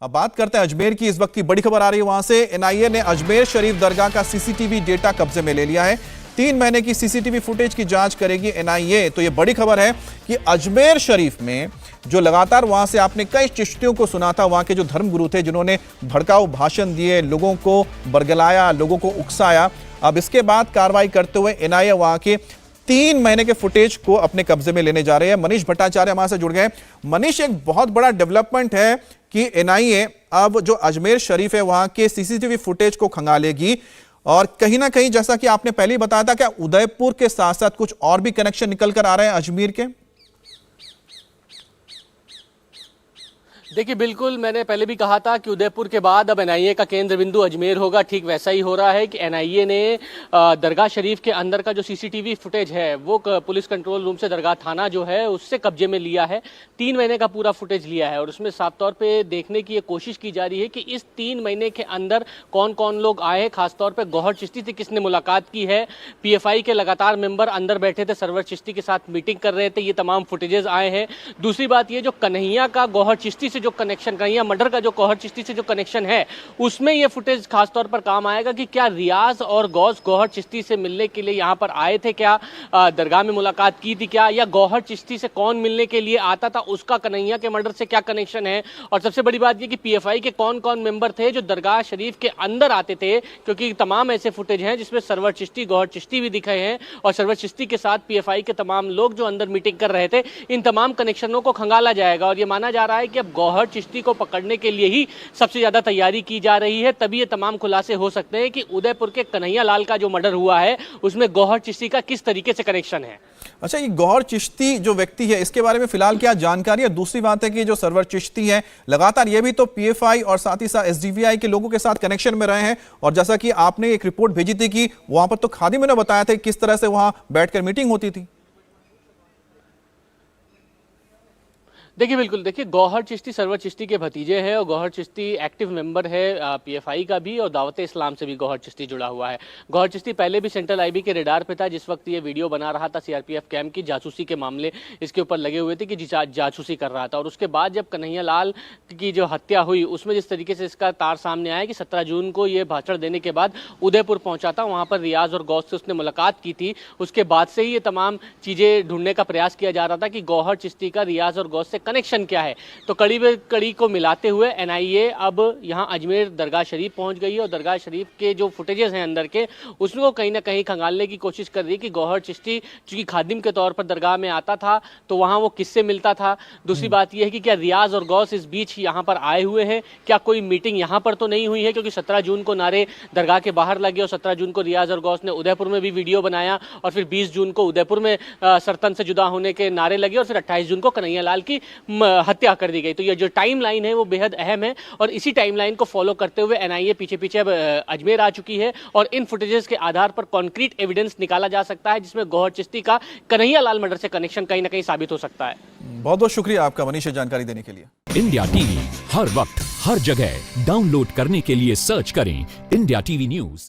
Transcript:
अब बात करते हैं अजमेर की। इस वक्त की बड़ी खबर आ रही है वहां से। एनआईए ने अजमेर शरीफ दरगाह का सीसीटीवी डेटा कब्जे में ले लिया है। 3 महीने की सीसीटीवी फुटेज की जांच करेगी एनआईए। तो ये बड़ी खबर है कि अजमेर शरीफ में जो लगातार वहां से आपने कई चिश्तियों को सुना था, वहां के जो धर्मगुरु थे जिन्होंने भड़काऊ भाषण दिए, लोगों को बरगलाया, लोगों को उकसाया, अब इसके बाद कार्रवाई करते हुए एनआईए वहां के 3 महीने के फुटेज को अपने कब्जे में लेने जा रहे हैं। मनीष भट्टाचार्य हमारे से जुड़ गए। मनीष, एक बहुत बड़ा डेवलपमेंट है कि एनआईए अब जो अजमेर शरीफ है वहां के सीसीटीवी फुटेज को खंगालेगी और कहीं ना कहीं, जैसा कि आपने पहले ही बताया था, क्या उदयपुर के साथ साथ कुछ और भी कनेक्शन निकल कर आ रहे हैं अजमेर के? देखिए, बिल्कुल मैंने पहले भी कहा था कि उदयपुर के बाद अब एनआईए का केंद्र बिंदु अजमेर होगा। ठीक वैसा ही हो रहा है कि एनआईए ने दरगाह शरीफ के अंदर का जो सीसीटीवी फुटेज है वो पुलिस कंट्रोल रूम से दरगाह थाना जो है उससे कब्जे में लिया है। 3 महीने का पूरा फुटेज लिया है और उसमें साफ तौर पे देखने की ये कोशिश की जा रही है कि इस 3 महीने के अंदर कौन कौन लोग आए हैं। खासतौर पर गौहर चिश्ती से किसने मुलाकात की है, पीएफआई के लगातार मेंबर अंदर बैठे थे, सरवर चिश्ती के साथ मीटिंग कर रहे थे, ये तमाम फुटेजेस आए हैं। दूसरी बात ये, जो कन्हैया का गौहर चिश्ती से जो कनेक्शन, कन्हैया मर्डर का जो गौहर चिश्ती से जो कनेक्शन है, उसमें ये फुटेज खासतौर पर काम आएगा कि क्या रियाज और गौस गौहर चिश्ती से मिलने के लिए यहां पर आए थे, क्या दरगाह में मुलाकात की थी क्या, या गौहर चिश्ती से कौन मिलने के लिए आता था, उसका कन्हैया के मर्डर से क्या कनेक्शन है। और सबसे बड़ी बात ये कि पीएफआई के कौन कौन मेंबर थे जो दरगाह शरीफ के अंदर आते थे, क्योंकि तमाम ऐसे फुटेज हैं जिसमें सरवर चिश्ती, गौहर चिश्ती भी दिखे हैं और सरवर चिश्ती के साथ पीएफआई के तमाम लोग जो अंदर मीटिंग कर रहे थे, इन तमाम कनेक्शनों को खंगाला जाएगा। और ये माना जा रहा है कि अब गौहर चिश्ती को पकड़ने के लिए ही सबसे ज्यादा तैयारी की जा रही है, तभी ये तमाम खुलासे हो सकते हैं कि उदयपुर के कन्हैया लाल का जो मर्डर हुआ है उसमें गौहर चिश्ती का किस तरीके से कनेक्शन है। अच्छा, ये गौहर चिश्ती जो व्यक्ति है, इसके बारे में फिलहाल क्या जानकारी है? दूसरी बात है कि जो सरवर चिश्ती है लगातार ये भी तो पीएफआई और साथ ही साथ एसडीवीआई के लोगों के साथ कनेक्शन में रहे हैं और जैसा कि आपने एक रिपोर्ट भेजी थी कि वहां पर तो खादिम ने बताया था किस तरह से वहां बैठकर मीटिंग होती थी। देखिए, बिल्कुल देखिए, गौहर चिश्ती सरवर चिश्ती के भतीजे हैं और गौहर चिश्ती एक्टिव मेंबर है पीएफआई का भी और दावत इस्लाम से भी गौहर चिश्ती जुड़ा हुआ है। गौहर चिश्ती पहले भी सेंट्रल आईबी के रेडार पे था जिस वक्त ये वीडियो बना रहा था। सीआरपीएफ कैंप की जासूसी के मामले इसके ऊपर लगे हुए थे कि जासूसी कर रहा था। और उसके बाद जब कन्हैया लाल की जो हत्या हुई उसमें जिस तरीके से इसका तार सामने आया कि 17 जून को ये भाषण देने के बाद उदयपुर पहुंचा था, वहां पर रियाज और गौस से उसने मुलाकात की थी। उसके बाद से ही ये तमाम चीजें ढूंढने का प्रयास किया जा रहा था कि गौहर चिश्ती का रियाज और गौस से कनेक्शन क्या है। तो कड़ी को मिलाते हुए एनआईए अब यहां अजमेर दरगाह शरीफ पहुंच गई है और दरगाह शरीफ के जो फुटेजेस हैं अंदर के, उसको कहीं ना कहीं खंगालने की कोशिश कर रही है कि गौहर चिश्ती चूंकि खादिम के तौर पर दरगाह में आता था तो वहां वो किससे मिलता था। दूसरी बात यह है कि क्या रियाज और गौस इस बीच यहां पर आए हुए हैं, क्या कोई मीटिंग यहां पर तो नहीं हुई है, क्योंकि 17 जून को नारे दरगाह के बाहर लगे और 17 जून को रियाज और गौस ने उदयपुर में भी वीडियो बनाया और फिर 20 जून को उदयपुर में सरतन से जुदा होने के नारे लगे और फिर 28 जून को कन्हैया लाल की हत्या कर दी गई। तो ये जो टाइमलाइन है वो बेहद अहम है और इसी टाइमलाइन को फॉलो करते हुए एनआईए पीछे पीछे अब अजमेर आ चुकी है और इन फुटेजेस के आधार पर कॉन्क्रीट एविडेंस निकाला जा सकता है जिसमें गौहर चिश्ती का कन्हैया लाल मर्डर से कनेक्शन कहीं ना कहीं साबित हो सकता है। बहुत बहुत शुक्रिया आपका मनीष, जानकारी देने के लिए। इंडिया टीवी हर वक्त हर जगह डाउनलोड करने के लिए सर्च करें इंडिया टीवी न्यूज।